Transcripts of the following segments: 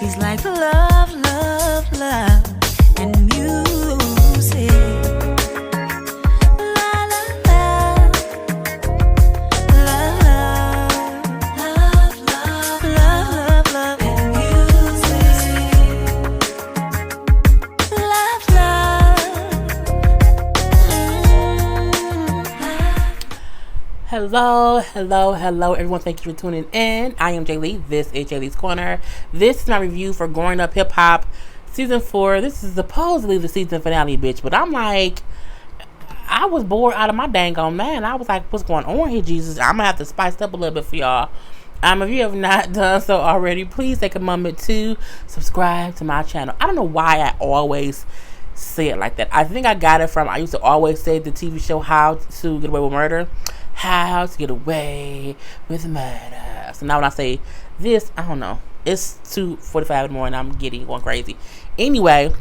He's like love, love, love, and music. La la la, love, love, love, love, love, and music. Love, love. Hello, everyone. Thank you for tuning in. I am Jay Lee. This is Jay Lee's Corner. This is my review for Growing Up Hip Hop Season 4. This is supposedly the season finale, bitch. But I'm like, I was bored out of my dang on man. I was like, what's going on here, Jesus? I'm going to have to spice up a little bit for y'all. If you have not done so already, please take a moment to subscribe to my channel. I don't know why I always say it like that. I think I got it from, I used to always say the TV show How to Get Away with Murder. How to Get Away with Murder. So now when I say this, I don't know. It's 2:45 in the morning. I'm going crazy. Anyway,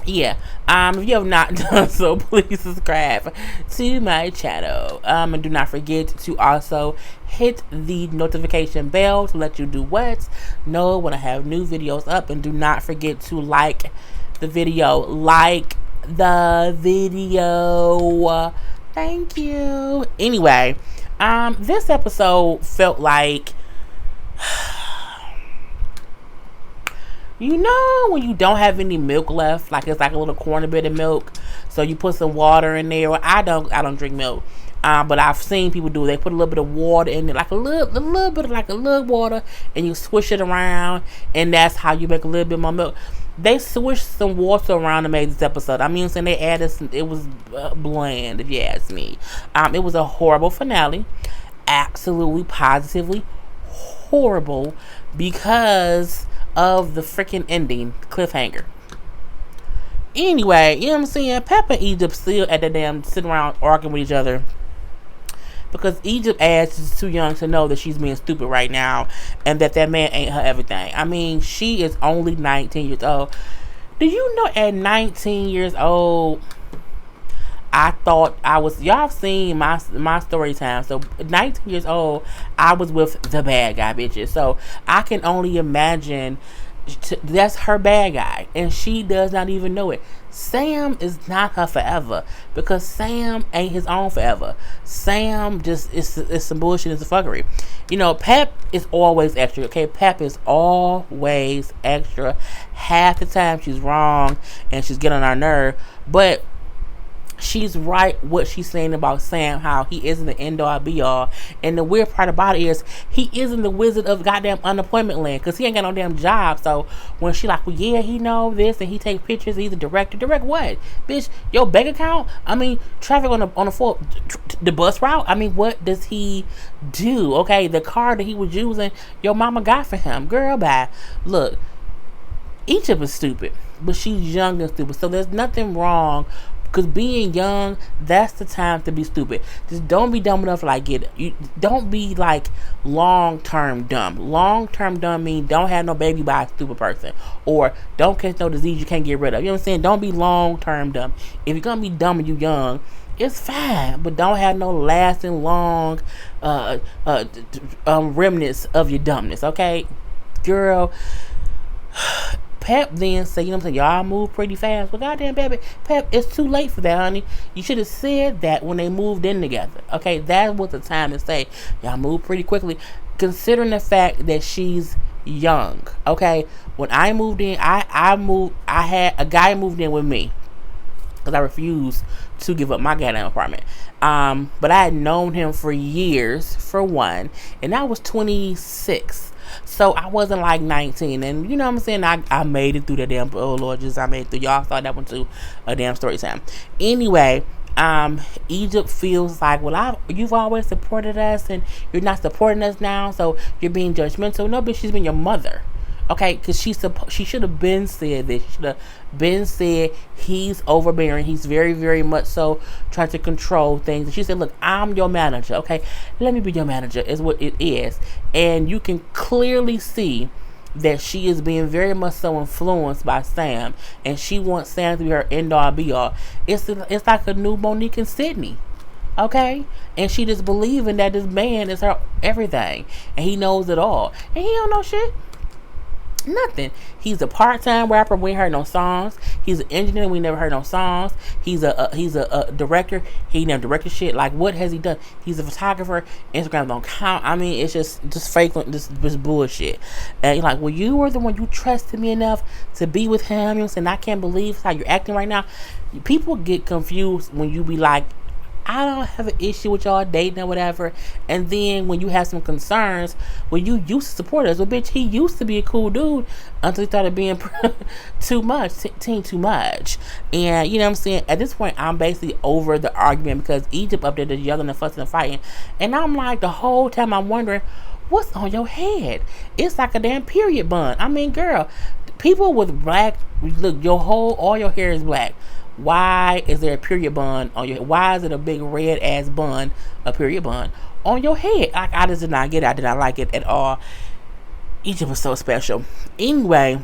yeah. If you have not done so, please subscribe to my channel. And do not forget to also hit the notification bell to let you do what? Know when I have new videos up. And do not forget to like the video. Like the video. Thank you. Anyway, this episode felt like, you know, when you don't have any milk left, like it's like a little corner bit of milk, so you put some water in there. Well, I don't drink milk, but I've seen people do it. They put a little bit of water in it, like a little bit of like a little water, and you swish it around, and that's how you make a little bit more milk. They swished some water around and made this episode. I mean, saying they added some, it was bland, if you ask me. It was a horrible finale. Absolutely, positively horrible because of the freaking ending, cliffhanger. Anyway, you know what I'm saying? Pep and Egypt still at the damn sitting around arguing with each other. Because Egypt ass is too young to know that she's being stupid right now and that man ain't her everything. I mean, she is only 19 years old. Do you know at 19 years old, I thought I was, y'all seen my story time. So 19 years old, I was with the bad guy, bitches. So I can only imagine that's her bad guy. And she does not even know it. Sam is not her forever because Sam ain't his own forever. Sam just is some bullshit. It's a fuckery. You know, Pep is always extra. Okay, Pep is always extra. Half the time she's wrong and she's getting on our nerve, but she's right what she's saying about Sam, how he isn't the end all be all. And the weird part about it is he isn't the wizard of goddamn unemployment land because he ain't got no damn job. So when she like, well, yeah, he know this and he take pictures, he's a director. Direct what? Bitch, your bank account? I mean, traffic on the floor, the bus route? I mean, what does he do? Okay, the car that he was using, your mama got for him. Girl, bye. Look, Egypt is stupid, but she's young and stupid. So there's nothing wrong. Because being young, that's the time to be stupid. Just don't be dumb enough to like get it. You don't be like long-term dumb. Long-term dumb means don't have no baby by a stupid person. Or don't catch no disease you can't get rid of. You know what I'm saying? Don't be long-term dumb. If you're going to be dumb and you young, it's fine. But don't have no lasting long remnants of your dumbness. Okay? Girl. Pep then said, you know what I'm saying, y'all move pretty fast. Well, goddamn, baby, Pep, it's too late for that, honey. You should have said that when they moved in together. Okay, that was the time to say, y'all move pretty quickly. Considering the fact that she's young. Okay, when I moved in, I had a guy moved in with me. Because I refused to give up my goddamn apartment. But I had known him for years, for one. And I was 26. So I wasn't like 19, and you know what I'm saying, I made it through the damn, oh Lord Jesus, I made it through. Y'all saw that one too, a damn story time. Anyway, Egypt feels like, well, you've always supported us and you're not supporting us now, so you're being judgmental. No, bitch, she's been your mother. Okay, because she should have been said this. She should have been said he's overbearing. He's very, very much so trying to control things. And she said, look, I'm your manager. Okay, let me be your manager is what it is. And you can clearly see that she is being very much so influenced by Sam. And she wants Sam to be her end-all, be-all. It's like a new Monique and Sydney. Okay? And she just believing that this man is her everything. And he knows it all. And he don't know shit. Nothing. He's a part-time rapper. We ain't heard no songs. He's an engineer. We never heard no songs. He's a director. He never directed shit. Like, what has he done? He's a photographer. Instagram don't count. I mean, it's just fake. This bullshit. And you're like, well, you were the one, you trusted me enough to be with him. You know what I'm saying? I can't believe how you're acting right now. People get confused when you be like, I don't have an issue with y'all dating or whatever. And then when you have some concerns, well, you used to support us. Well, bitch, he used to be a cool dude until he started being too much. Too much. And, you know what I'm saying? At this point, I'm basically over the argument because Egypt up there just yelling and fussing and fighting. And I'm like, the whole time I'm wondering, what's on your head? It's like a damn period bun. I mean, girl, people with black, look, all your hair is black. Why is there a period bun on your head? Why is it a big red ass bun, a period bun on your head? Like, I just did not get it. I did not like it at all. Egypt was so special. Anyway,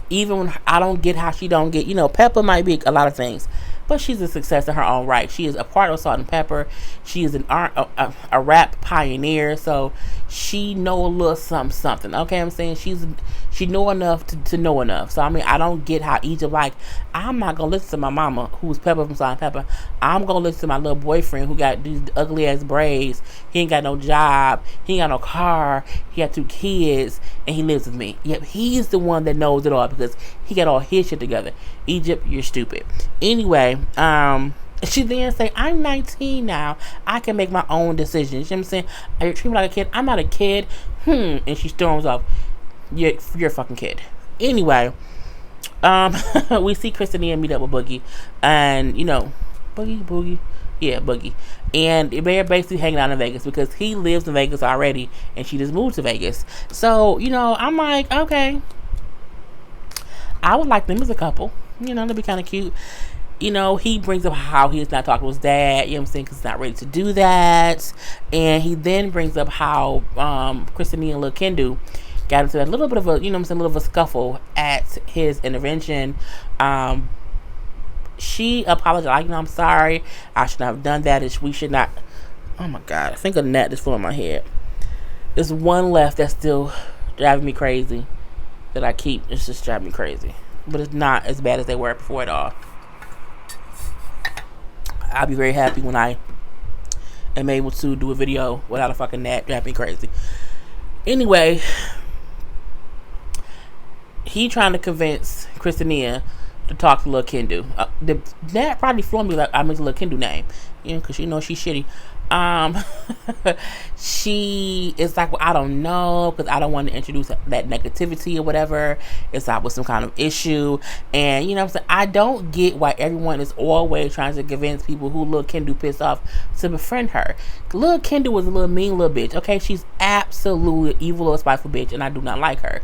even when I don't get how she don't get, Peppa might be a lot of things, but she's a success in her own right. She is a part of Salt and Pepper. She is a rap pioneer, so she know a little something. Okay, I'm saying she know enough to know enough. So I mean, I don't get how Egypt, like, I'm not gonna listen to my mama who's Pepper from Salt and Pepper. I'm gonna listen to my little boyfriend who got these ugly ass braids. He ain't got no job. He ain't got no car. He got 2 kids and he lives with me. Yep, he's the one that knows it all because he got all his shit together. Egypt, you're stupid. Anyway, she then say, I'm 19 now. I can make my own decisions. You know what I'm saying? Are you treating me like a kid? I'm not a kid. And she storms off. You're a fucking kid. Anyway, we see Christina meet up with Boogie. And, Boogie. Yeah, Boogie. And they're basically hanging out in Vegas because he lives in Vegas already and she just moved to Vegas. So, I'm like, okay, I would like them as a couple. That'd be kind of cute. He brings up how he's not talking to his dad, you know what I'm saying, because he's not ready to do that. And he then brings up how Christina and Lil Kendu got into a little bit of a, little of a scuffle at his intervention. She apologized, I'm sorry, I should not have done that. We should not. Oh my God, I think a net is full in my head. There's one left that's still driving me crazy that I keep. It's just driving me crazy, but it's not as bad as they were before at all. I'll be very happy when I am able to do a video without a fucking gnat driving me crazy. Anyway, he trying to convince Christina to talk to Lil Kendu. The gnat probably flew me like I meant Lil Kendu name, because she's shitty. She is like, well, I don't know, because I don't want to introduce that negativity or whatever. It's like with some kind of issue. And what I'm saying, I don't get why everyone is always trying to convince people who Lil Kendu pissed off to befriend her. Lil Kendu was a little mean little bitch. Okay, she's absolutely evil little spiteful bitch, and I do not like her.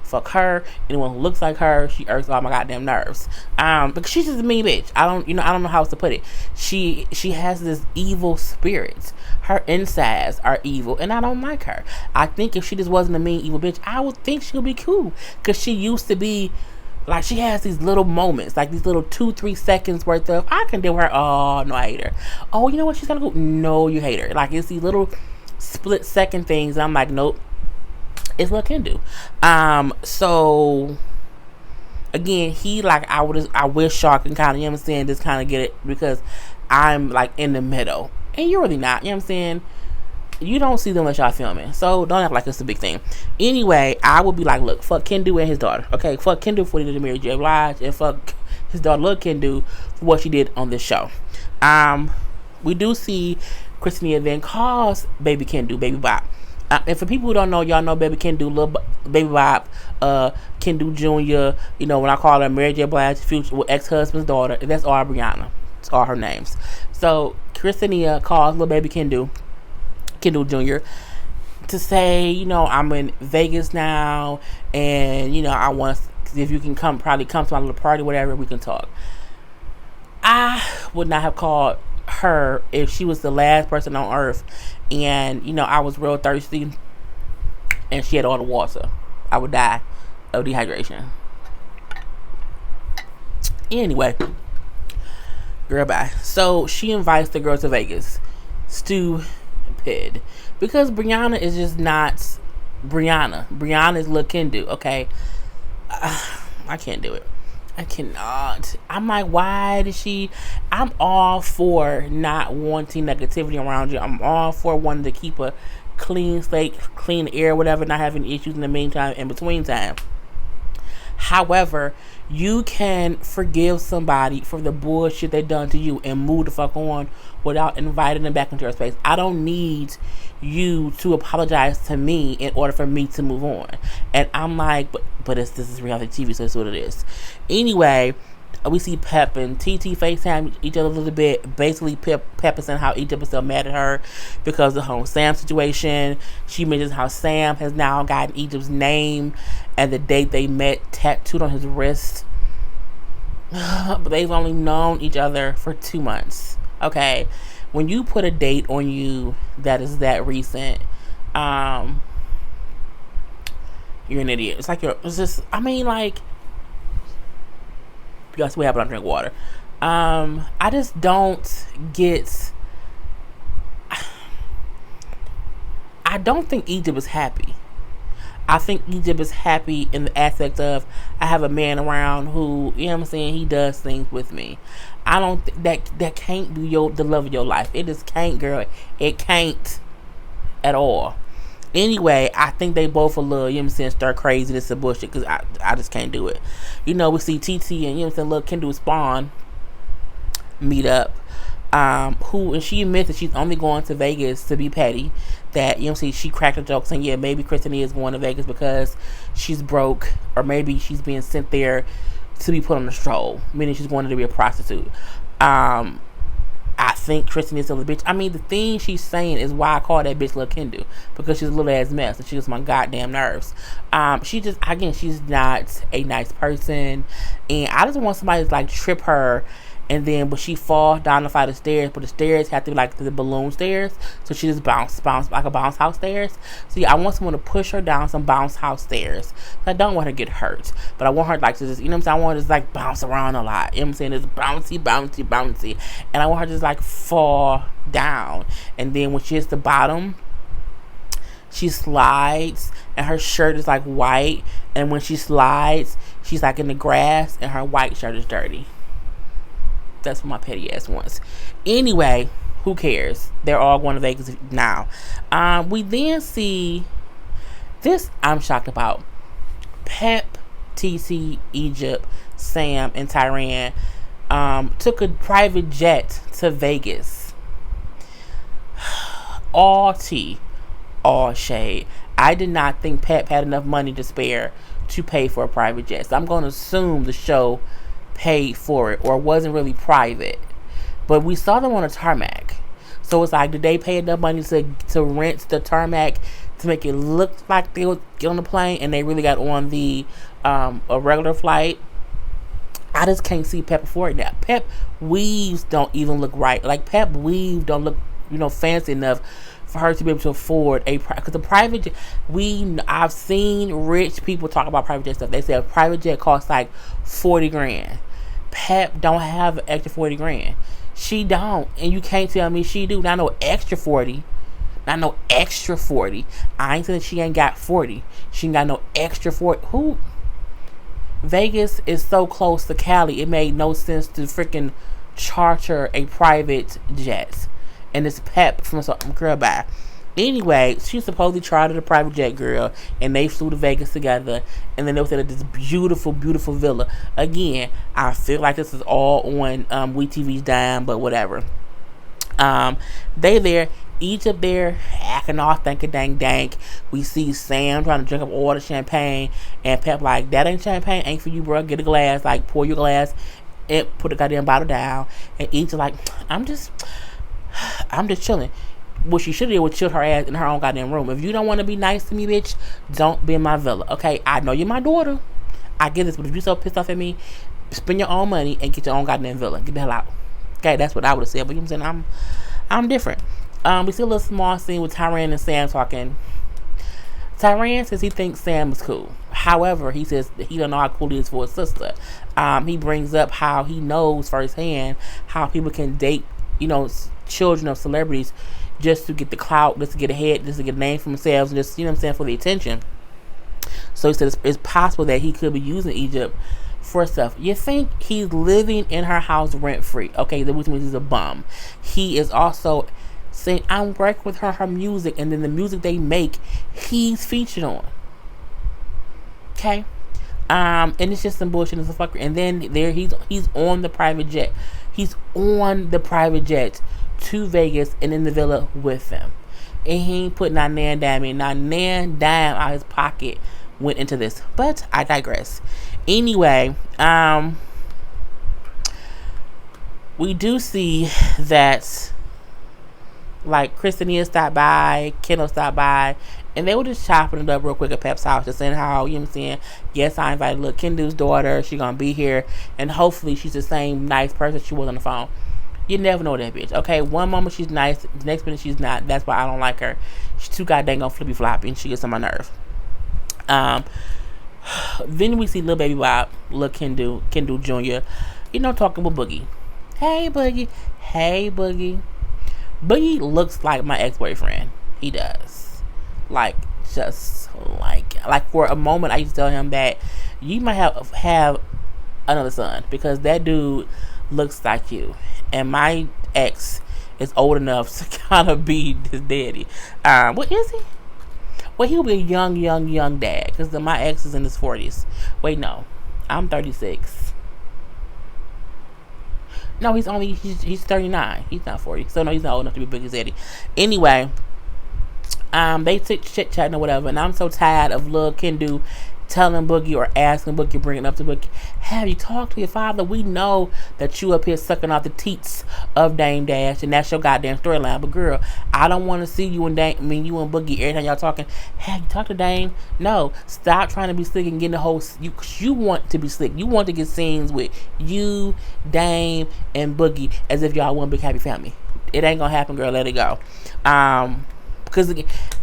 Fuck her. Anyone who looks like her, she irks all my goddamn nerves. Because she's just a mean bitch. I don't know how else to put it. She has this evil spirit. Her insides are evil, and I don't like her. I think if she just wasn't a mean evil bitch, I would think she'll be cool, because she used to be like, she has these little moments, like these little 2-3 seconds worth of, I can deal with her. Oh no, I hate her. Oh, you know what, she's gonna go, no, you hate her. Like, it's these little split second things, and I'm like, nope, it's what can do. So again, he like, I wish y'all can kind of, just kind of get it, because I'm like in the middle. And you're really not, what I'm saying? You don't see them unless y'all filming. So don't act like it's a big thing. Anyway, I would be like, look, fuck Kendu and his daughter. Okay, fuck Kendu for what he did to Mary J. Blige, and fuck his daughter, Lil Kendu, for what she did on this show. We do see Christina then calls Baby Kendu Baby Bop. And for people who don't know, y'all know Baby Kendu, Lil Baby Bop, Kendu Jr., when I call her Mary J. Blige, future ex-husband's daughter, that's all Brianna. It's all her names. So Christina calls Lil Baby Kendu Jr. to say, I'm in Vegas now, and I want, if you can probably come to my little party, whatever, we can talk. I would not have called her if she was the last person on earth, and I was real thirsty, and she had all the water. I would die of dehydration. Anyway, girl, bye. So she invites the girl to Vegas. Stupid. Because Brianna is just not Brianna is Lil Kendu, okay? I can't do it. I cannot. I'm like, why did she? I'm all for not wanting negativity around you. I'm all for wanting to keep a clean slate, clean air, whatever, not having issues in the meantime, in between time. However, you can forgive somebody for the bullshit they done to you and move the fuck on without inviting them back into your space. I don't need you to apologize to me in order for me to move on. And I'm like, but this is reality TV, so it's what it is. Anyway, we see Pep and TT FaceTime each other a little bit. Basically, Pep is saying how Egypt is still mad at her because of the whole Sam situation. She mentions how Sam has now gotten Egypt's name and the date they met tattooed on his wrist. But they've only known each other for 2 months. Okay, when you put a date on you that is that recent, you're an idiot. It's just, I mean, like, that's what happened. I drink water. I just don't get. I don't think Egypt is happy. I think Egypt is happy in the aspect of I have a man around who, you know what I'm saying, he does things with me. I don't that can't be the love of your life. It just can't, girl. It can't at all. Anyway, I think they both a little, you know what I'm saying, stir crazy. This is bullshit because I just can't do it. You know, we see TT and, you know what I'm saying, look, can do Spawn meet up. And she admits that she's only going to Vegas to be petty. That, you know, she cracked a joke saying, yeah, maybe Kristen is going to Vegas because she's broke, or maybe she's being sent there to be put on a stroll, meaning she's going to be a prostitute. I think Kristen is still a bitch. I mean, the thing she's saying is why I call that bitch Lil Kendu, because she's a little ass mess and she gets my goddamn nerves. She's not a nice person, and I just want somebody to like trip her. And then, but she falls down the flight of stairs, but the stairs have to be like the balloon stairs, so she just bounce like a bounce house stairs. So yeah, I want someone to push her down some bounce house stairs. I don't want her to get hurt, but I want her like to just, you know what I'm saying, I want her to just like bounce around a lot. You know what I'm saying? It's bouncy, and I want her to just like fall down. And then when she hits the bottom, she slides, and her shirt is like white. And when she slides, she's like in the grass, and her white shirt is dirty. That's what my petty ass wants. Anyway, who cares? They're all going to Vegas now. We then see this I'm shocked about. Pep, TC, Egypt, Sam, and Tyran took a private jet to Vegas. All tea, all shade. I did not think Pep had enough money to spare to pay for a private jet. So I'm going to assume the show paid for it or wasn't really private, but we saw them on a tarmac, so it's like, did they pay enough money to rent the tarmac to make it look like they would get on the plane and they really got on the a regular flight? I just can't see Pep afford that. Pep weaves don't even look right. Like, Pep weave don't look, you know, fancy enough for her to be able to afford because the private jet, I've seen rich people talk about private jet stuff. They say a private jet costs like 40 grand. Pep don't have an extra 40 grand. She don't, and you can't tell me she do. Not no extra 40. Not no extra 40. I ain't saying she ain't got 40. She ain't got no extra 40. Who? Vegas is so close to Cali, it made no sense to freaking charter a private jet. And it's Pep from some girl by. Anyway, she supposedly chartered a private jet, girl, and they flew to Vegas together, and then they was at this beautiful, beautiful villa. Again, I feel like this is all on WeTV's dime, but whatever. They there, Egypt there, acting off, dank. We see Sam trying to drink up all the champagne, and Pep like, that ain't champagne, ain't for you, bro. Get a glass, like, pour your glass, and put the goddamn bottle down. And Egypt like, I'm just chilling. What she should have did was chill her ass in her own goddamn room. If you don't want to be nice to me, bitch, don't be in my villa. Okay, I know you're my daughter. I get this, but if you're so pissed off at me, spend your own money and get your own goddamn villa. Get the hell out. Okay, that's what I would have said. But you know what I'm saying? I'm different. We see a little small scene with Tyran and Sam talking. Tyran says he thinks Sam is cool. However, he says that he don't know how cool he is for his sister. He brings up how he knows firsthand how people can date, you know, children of celebrities just to get the clout, just to get ahead, just to get a name for themselves, and just, you know what I'm saying, for the attention. So he said it's possible that he could be using Egypt for stuff. You think he's living in her house rent free? Okay, which means he's a bum. He is also saying, I'm working with her music, and then the music they make, he's featured on. Okay, and it's just some bullshit and some fuckery. And then there he's on the private jet. He's on the private jet to Vegas and in the villa with them. And he ain't put not nan dime in, not nan dime out his pocket went into this. But I digress. Anyway, we do see that, like, Christina stopped by, Kendall stopped by, and they were just chopping it up real quick at Pep's house, just saying how, you know what I'm saying, yes, I invited little Kendall's daughter, she gonna be here, and hopefully she's the same nice person she was on the phone. You never know that bitch, okay? One moment she's nice, the next minute she's not. That's why I don't like her. She's too goddamn gonna flippy floppy, and she gets on my nerve. Then we see Lil Baby Bob, Lil Kendall Jr., you know, talking with Boogie. Hey, Boogie. Hey, Boogie. Boogie looks like my ex-boyfriend. He does. Like, just like for a moment, I used to tell him that you might have another son, because that dude looks like you. And my ex is old enough to kind of be his daddy. What is he? Well, he'll be a young dad, because my ex is in his 40s. Wait, no. I'm 36. No, he's 39. He's not 40. So, no, he's not old enough to be Boogie's daddy. Anyway, they took chit-chatting or whatever, and I'm so tired of Lil Kendall telling Boogie or asking Boogie, bringing up to Boogie, have you talked to your father? We know that you up here sucking off the teats of Dame Dash, and that's your goddamn storyline. But girl, I don't want to see you and you and Boogie every time y'all talking. Have you talked to Dame? No, stop trying to be slick and getting the whole. You want to be slick. You want to get scenes with you, Dame, and Boogie as if y'all one big happy family. It ain't gonna happen, girl. Let it go. Because,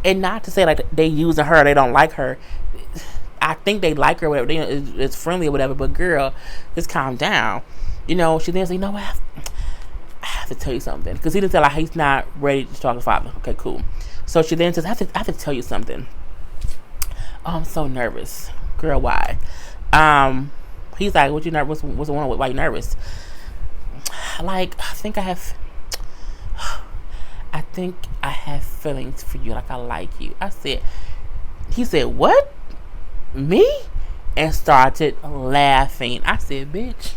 and not to say like they using her, they don't like her. I think they like her, whatever. It's friendly or whatever. But girl, just calm down. You know, she then said, you know what? I have to tell you something, because he didn't say like he's not ready to talk to father. Okay, cool. So she then says, I have to tell you something. Oh, I'm so nervous, girl. Why? He's like, what you nervous? What's the one? Why you nervous? Like, I think I have feelings for you. Like, I like you. He said, what? Me? And started laughing. I said, bitch.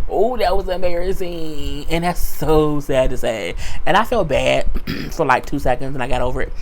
Oh, that was embarrassing. And that's so sad to say. And I felt bad for like 2 seconds, and I got over it.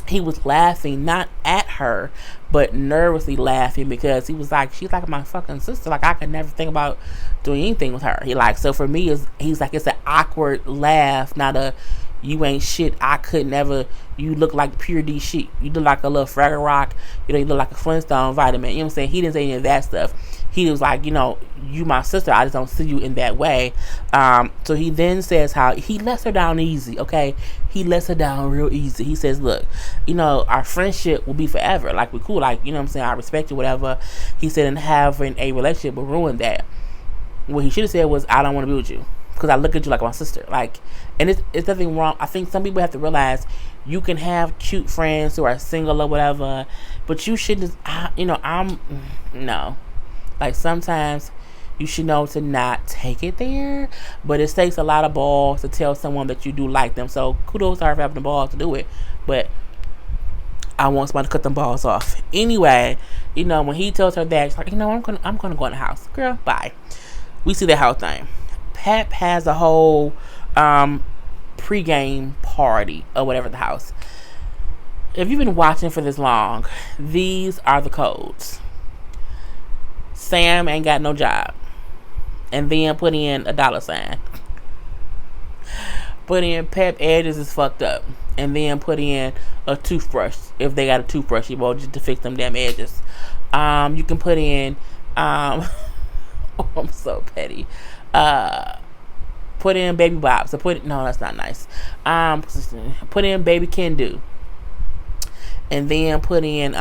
He was laughing, not at her, but nervously laughing, because he was like, she's like my fucking sister. Like, I could never think about doing anything with her. He like, so for me, he's like, it's an awkward laugh, not a, you ain't shit, I could never, you look like pure D shit. You look like a little Fraggle Rock, you know, you look like a Flintstone vitamin. You know what I'm saying? He didn't say any of that stuff. He was like, you know, you my sister, I just don't see you in that way. So he then says how he lets her down easy, okay? He lets her down real easy. He says, look, you know, our friendship will be forever. Like, we're cool. Like, you know what I'm saying? I respect you, whatever. He said, and having a relationship will ruin that. What he should have said was, I don't want to be with you, because I look at you like my sister. Like, and it's nothing wrong. I think some people have to realize you can have cute friends who are single or whatever, but you shouldn't, no. Like, sometimes you should know to not take it there, but it takes a lot of balls to tell someone that you do like them. So kudos to her for having the balls to do it, but I want somebody to cut them balls off. Anyway, you know, when he tells her that, she's like, you know, I'm gonna go in the house. Girl, bye. We see the house thing. Pep has a whole pregame party or whatever at the house. If you've been watching for this long, these are the codes. Sam ain't got no job, and then put in $. Put in Pep edges is fucked up, and then put in a toothbrush if they got a toothbrush, you know, just to fix them damn edges. You can put in oh, I'm so petty. Put in Baby Bob. So no, that's not nice. Put in Baby Kendall, and then put in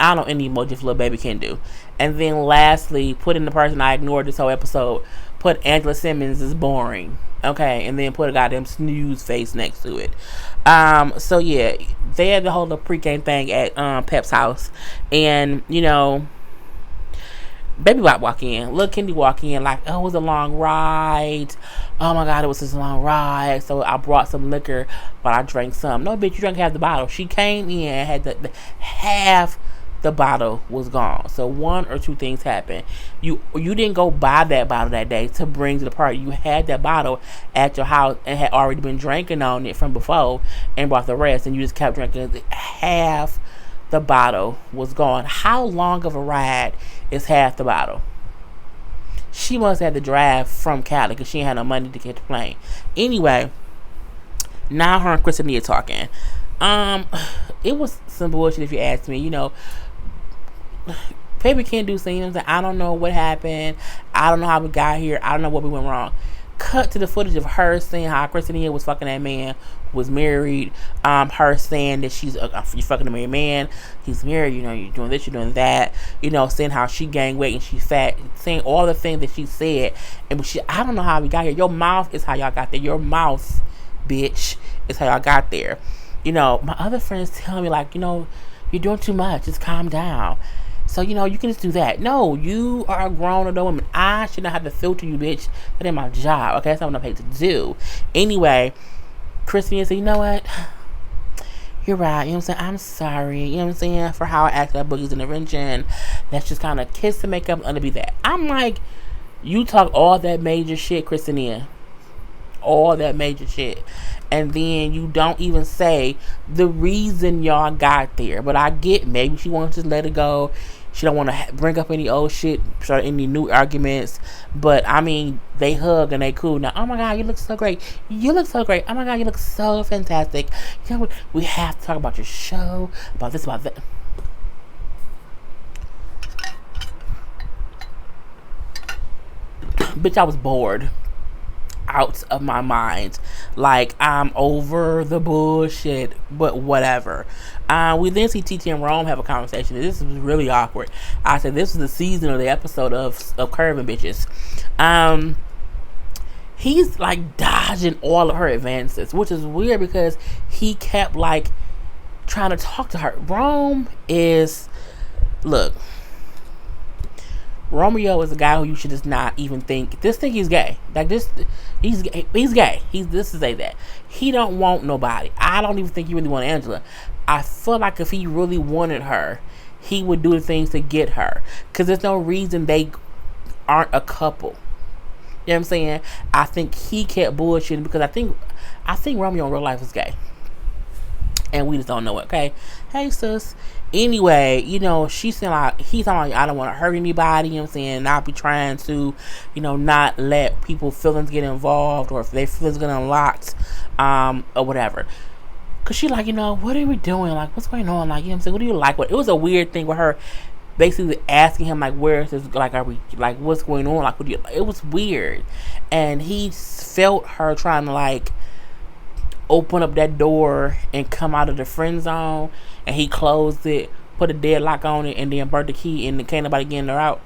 I don't know any emoji for little Baby Kendall, And then lastly, put in the person I ignored this whole episode, put Angela Simmons is boring. Okay, and then put a goddamn snooze face next to it. So yeah, they had the whole little pregame thing at Pep's house, and Baby Black walk in, Lil Kendi walk in like, oh, it was a long ride. Oh my god, it was such a long ride. So I brought some liquor, but I drank some. No, bitch, you drank half the bottle. She came in and had the half the bottle was gone. So one or two things happened. You didn't go buy that bottle that day to bring to the party. You had that bottle at your house and had already been drinking on it from before and brought the rest, and you just kept drinking. Half the bottle was gone. How long of a ride is half the bottle? She must have had to drive from Cali because she ain't had no money to get the plane. Anyway, now her and Christina talking. It was some bullshit if you ask me. Baby can't do scenes. I don't know what happened. I don't know how we got here. I don't know what we went wrong. Cut to the footage of her saying how Christina was fucking that man who was married. Her saying that she's you fucking a married man. He's married. You're doing this, you're doing that. Saying how she gained weight and she's fat. Saying all the things that she said. And I don't know how we got here. Your mouth is how y'all got there. Your mouth, bitch, is how y'all got there. My other friends tell me like, you're doing too much. Just calm down. So, you can just do that. No, you are a grown adult woman. I should not have to filter you, bitch. That ain't my job. Okay, that's not what I'm paid to do. Anyway, Christina said, you know what? You're right. You know what I'm saying? I'm sorry. You know what I'm saying? For how I acted at Boogie's intervention. Let's just kind of kiss and make up and be that. I'm like, you talk all that major shit, Christina. All that major shit. And then you don't even say the reason y'all got there. But I get maybe she wants to let it go. She don't want to bring up any old shit, start any new arguments. But I mean, they hug and they cool. Now, oh my god, you look so great. You look so great. Oh my god, you look so fantastic. We have to talk about your show, about this, about that. Bitch, I was bored out of my mind. Like, I'm over the bullshit, but whatever. We then see TT and Rome have a conversation. This was really awkward. I said this was the season of the episode of Curving Bitches. He's like dodging all of her advances, which is weird because he kept like trying to talk to her. Rome is, look, Romeo is a guy who you should just not even think. Just think he's gay. Like this, he's gay. This is that. He don't want nobody. I don't even think he really want Angela. I feel like if he really wanted her, he would do the things to get her. Cause there's no reason they aren't a couple. You know what I'm saying? I think he kept bullshitting because I think Romeo in real life is gay. And we just don't know it, okay? Hey, sis. Anyway, she's saying like, he's talking like, I don't want to hurt anybody, you know what I'm saying? Not be trying to, not let people's feelings get involved or if their feelings get unlocked, or whatever. Cause she like, what are we doing? Like, what's going on? Like, you know what I'm saying? What do you like? It was a weird thing with her basically asking him like, where is this, like, are we, like, what's going on? Like, what do you, it was weird. And he felt her trying to like, open up that door and come out of the friend zone, and he closed it, put a deadlock on it, and then burnt the key, and can't nobody getting her out.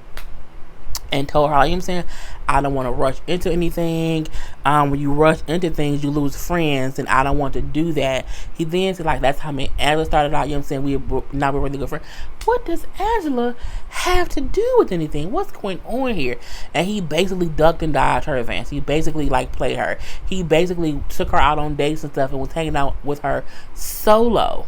And told her, you know what I'm saying, I don't want to rush into anything. When you rush into things, you lose friends, and I don't want to do that. He then said, like, that's how me and Angela started out, you know what I'm saying, we're really good friends. What does Angela have to do with anything? What's going on here? And he basically ducked and dodged her advance. He basically, like, played her. He basically took her out on dates and stuff and was hanging out with her solo.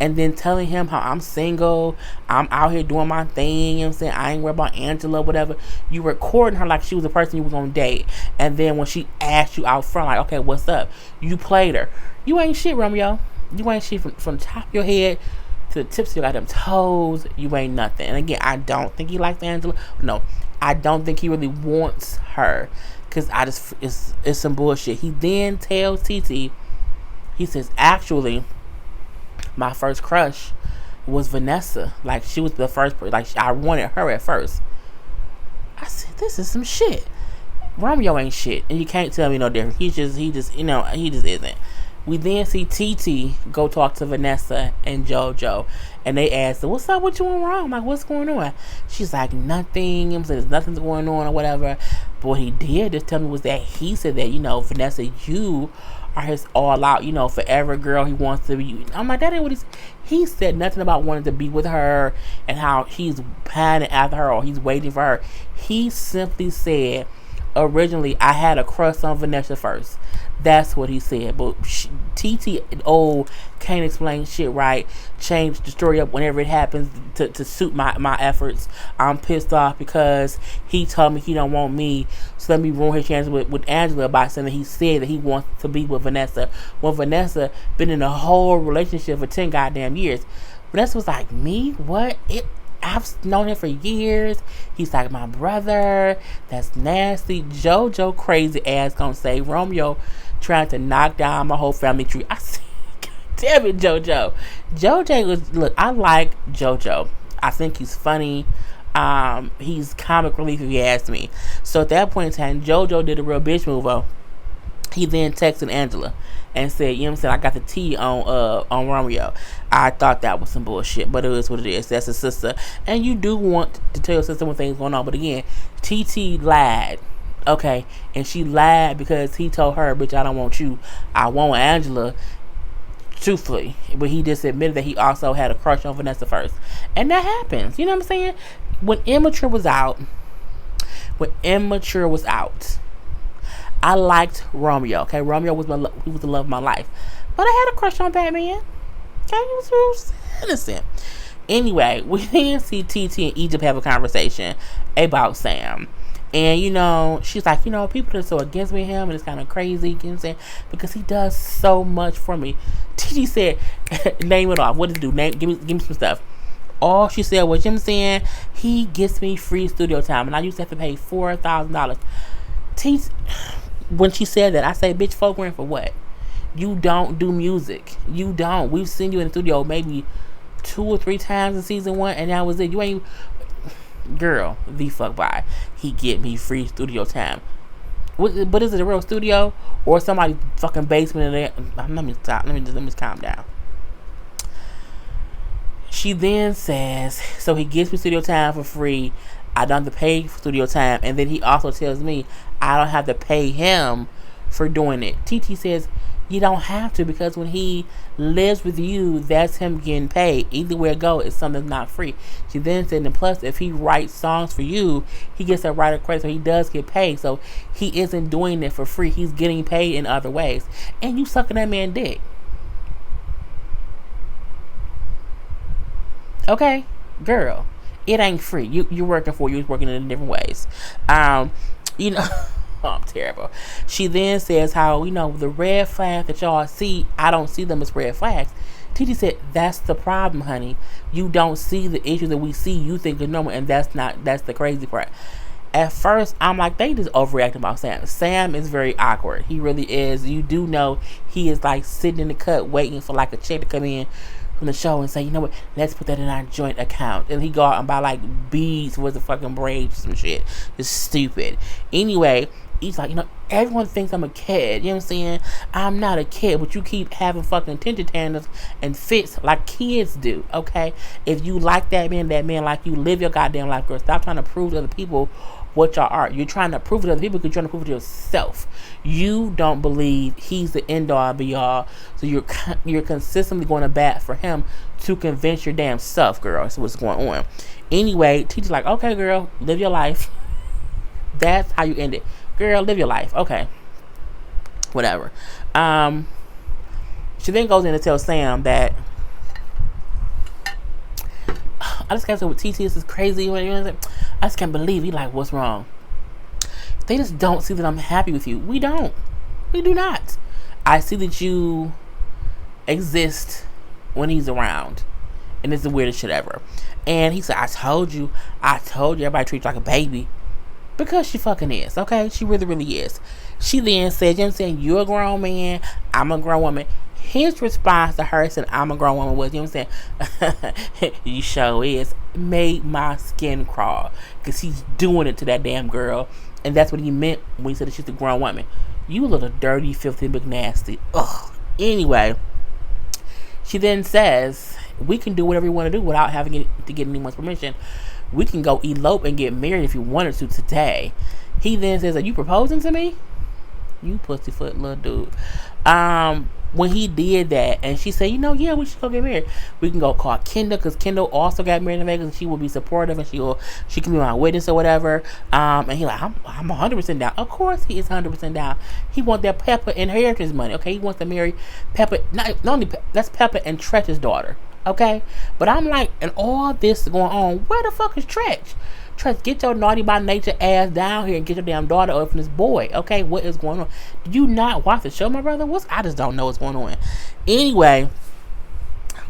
And then telling him how I'm single, I'm out here doing my thing, you know what I'm saying, I ain't worried about Angela, whatever. You recording her like she was the person you was on date. And then when she asked you out front, like, okay, what's up? You played her. You ain't shit, Romeo. You ain't shit from the top of your head to the tips of your goddamn toes. You ain't nothing. And again, I don't think he likes Angela. No, I don't think he really wants her. Because it's some bullshit. He then tells TT, he says, actually, my first crush was Vanessa. Like, she was the first person. Like, I wanted her at first. I said, this is some shit. Romeo ain't shit. And you can't tell me no different. He just isn't. We then see TT go talk to Vanessa and JoJo, and they ask her, "What's up? What you went wrong?" I'm like, "What's going on?" She's like, "Nothing." I'm saying, "Nothing's going on or whatever." But what he did just tell me was that he said that, Vanessa, you are his all out, forever girl. He wants to be. I'm like, that ain't what he said. Nothing about wanting to be with her and how he's pining after her or he's waiting for her. He simply said, originally, I had a crush on Vanessa first. That's what he said. But TT, can't explain shit right. Change the story up whenever it happens to suit my efforts. I'm pissed off because he told me he don't want me. So let me ruin his chances with Angela by saying that he said that he wants to be with Vanessa. When Vanessa been in a whole relationship for 10 goddamn years. Vanessa was like, me? What? I've known him for years. He's like my brother. That's nasty. JoJo crazy ass gonna say Romeo trying to knock down my whole family tree. I said, God damn it, JoJo. Look, I like JoJo. I think he's funny. He's comic relief if you ask me. So at that point in time, JoJo did a real bitch move. He then texted Angela and said, I got the tea on Romeo. I thought that was some bullshit, but it is what it is. That's his sister. And you do want to tell your sister when things going on. But again, TT lied. Okay? And she lied because he told her, bitch, I don't want you. I want Angela. Truthfully. But he just admitted that he also had a crush on Vanessa first. And that happens. You know what I'm saying? When Immature was out, I liked Romeo. Okay, Romeo was he was the love of my life, but I had a crush on Batman. Okay, he was innocent. Anyway, we then see TT and Egypt have a conversation about Sam, and she's like, people are so against me and him, and it's kind of crazy. You know what I'm saying? Because he does so much for me. TT said, "Name it off. What does it do? Give me some stuff." All she said was, saying, he gets me free studio time, and I used to have to pay $4,000. When she said that, I say, bitch, $4,000 for what? You don't do music. You don't. We've seen you in the studio maybe 2 or 3 times in season 1, and that was it. You ain't, girl, the fuck bye. He get me free studio time. But is it a real studio or somebody's fucking basement in there? Let me stop. Let me just calm down. She then says, so he gets me studio time for free. I don't have to pay for studio time. And then he also tells me I don't have to pay him for doing it. TT says, you don't have to, because when he lives with you, that's him getting paid. Either way it goes, it's something that's not free. She then said, and plus, if he writes songs for you, he gets a writer credit, so he does get paid. So he isn't doing it for free. He's getting paid in other ways. And you sucking that man dick. Okay? Girl. It ain't free. You're working for you. You're working in different ways. Oh, I'm terrible. She then says how, the red flags that y'all see, I don't see them as red flags. TT said, that's the problem, honey. You don't see the issues that we see. You think it's normal, and that's the crazy part. At first, I'm like, they just overreacting about Sam. Sam is very awkward. He really is. You do know he is like sitting in the cut waiting for like a check to come in from the show and say, you know what, let's put that in our joint account. And he go out and buy like beads with the fucking braids or some shit. It's stupid. Anyway, he's like, everyone thinks I'm a kid. You know what I'm saying? I'm not a kid, but you keep having fucking tinted tandems and fits like kids do, okay? If you like that man like you, live your goddamn life, girl. Stop trying to prove to other people what y'all are. You're trying to prove it to other people because you're trying to prove it to yourself. You don't believe he's the end all be all, so you're consistently going to bat for him to convince your damn self, girl. That's what's going on. Anyway, teacher's like, okay, girl, live your life. That's how you end it. Girl, live your life. Okay. Whatever. She then goes in to tell Sam that I just can't say with TT, this is crazy. I just can't believe. He like, what's wrong? They just don't see that I'm happy with you. We don't. We do not. I see that you exist when he's around. And it's the weirdest shit ever. And he said, I told you, everybody treats you like a baby. Because she fucking is, okay? She really, really is. She then said, you're a grown man, I'm a grown woman. His response to her saying, I'm a grown woman was, you sure is, made my skin crawl. Because he's doing it to that damn girl. And that's what he meant when he said that she's a grown woman. You little dirty, filthy, big nasty. Ugh. Anyway, she then says, we can do whatever we want to do without having to get anyone's permission. We can go elope and get married if you wanted to today. He then says, are you proposing to me? You pussyfoot little dude. When he did that, and she said, yeah, we should go get married. We can go call Kendall, because Kendall also got married in Vegas, and she will be supportive, and she can be my witness or whatever. And he like, I'm 100% down. Of course he is 100% down. He wants that Pepper inheritance money. Okay, he wants to marry Pepper. Not only that's Pepper and Tretch's daughter. Okay, but I'm like, and all this going on, where the fuck is Tretch? Tretch, get your naughty by nature ass down here and get your damn daughter away from this boy. Okay, what is going on? Did you not watch the show, my brother? I just don't know what's going on. Anyway,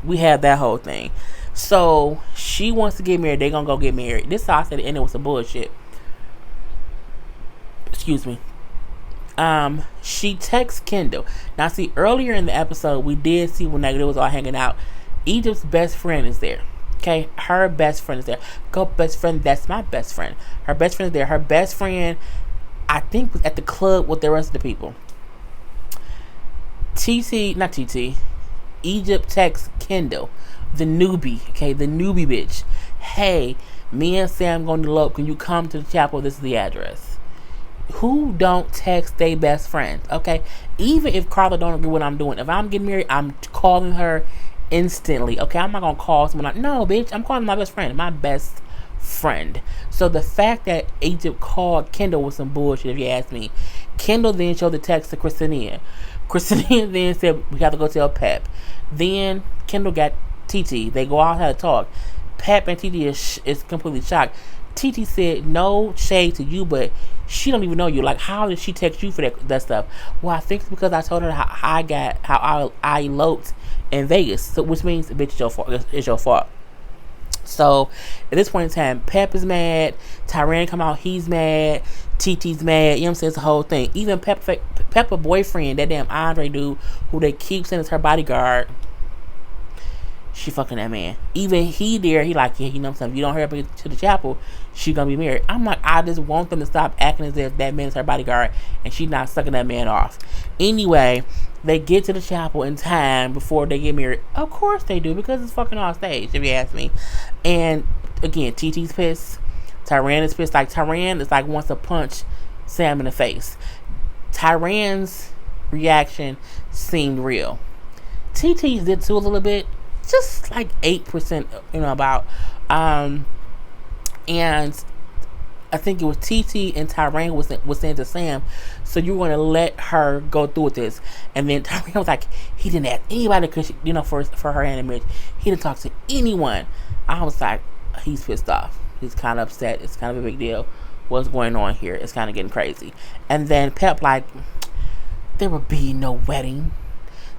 we had that whole thing. So she wants to get married. They gonna go get married. This I said the ending was some bullshit. Excuse me. She texts Kendall. Now, see, earlier in the episode, we did see when they was all hanging out. Egypt's best friend is there. Okay, her best friend is there. Go best friend, that's my best friend. Her best friend is there. Her best friend, I think, was at the club with the rest of the people. Egypt texts Kendall, the newbie, okay, the newbie bitch. Hey, me and Sam going to elope. Can you come to the chapel? This is the address. Who don't text their best friends, okay? Even if Karla don't agree with what I'm doing. If I'm getting married, I'm calling her instantly. Okay, I'm not gonna call someone like, no, bitch, I'm calling my best friend. My best friend. So the fact that Egypt called Kendall was some bullshit, if you ask me. Kendall then showed the text to Christina. Christina then said, we have to go tell Pep. Then Kendall got TT. They go out to talk. Pep and TT is completely shocked. TT said, no shade to you, but she don't even know you. Like, how did she text you for that stuff? Well, I think it's because I told her how I eloped in Vegas. So, which means, bitch, it's your fault. So, at this point in time, Pep is mad. Tyran come out, he's mad. TT's mad. You know what I'm saying? It's the whole thing. Even Pepper boyfriend, that damn Andre dude, who they keep saying is her bodyguard, she fucking that man. Even he like, yeah, you know what I'm saying? If you don't hurry up to the chapel, she gonna be married. I'm like, I just want them to stop acting as if that man is her bodyguard and she's not sucking that man off. Anyway, they get to the chapel in time before they get married. Of course they do, because it's fucking on stage, if you ask me. And again, TT's pissed. Tyran is pissed. Like, Tyran is like wants to punch Sam in the face. Tyran's reaction seemed real. TT's did too a little bit. Just like 8%, about. And I think it was TT and Tyran was saying to Sam, so you're going to let her go through with this. And then Tyran was like, he didn't ask anybody, because, for her hand in marriage. He didn't talk to anyone. I was like, he's pissed off. He's kind of upset. It's kind of a big deal. What's going on here? It's kind of getting crazy. And then Pep like, there will be no wedding.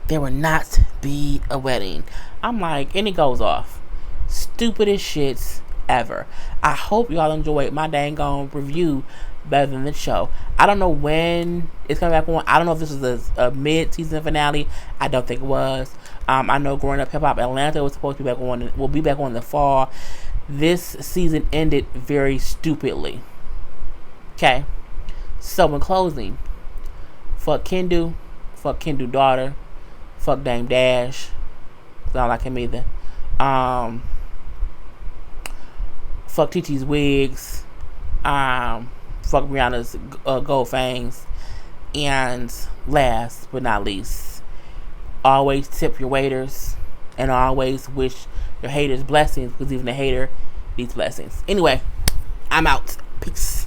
There will not be a wedding. I'm like, and it goes off. Stupidest shits ever. I hope y'all enjoyed my dang on review better than the show. I don't know when it's coming back on. I don't know if this was a mid-season finale. I don't think it was. I know Growing Up Hip Hop Atlanta was supposed to be back on. Will be back on in the fall. This season ended very stupidly. Okay. So in closing, fuck Kendu. Fuck Kendu daughter. Fuck Dame Dash. I don't like him either. Fuck TT's wigs. Fuck Rihanna's gold fangs. And last but not least, always tip your waiters. And always wish your haters blessings, because even the hater needs blessings. Anyway, I'm out. Peace.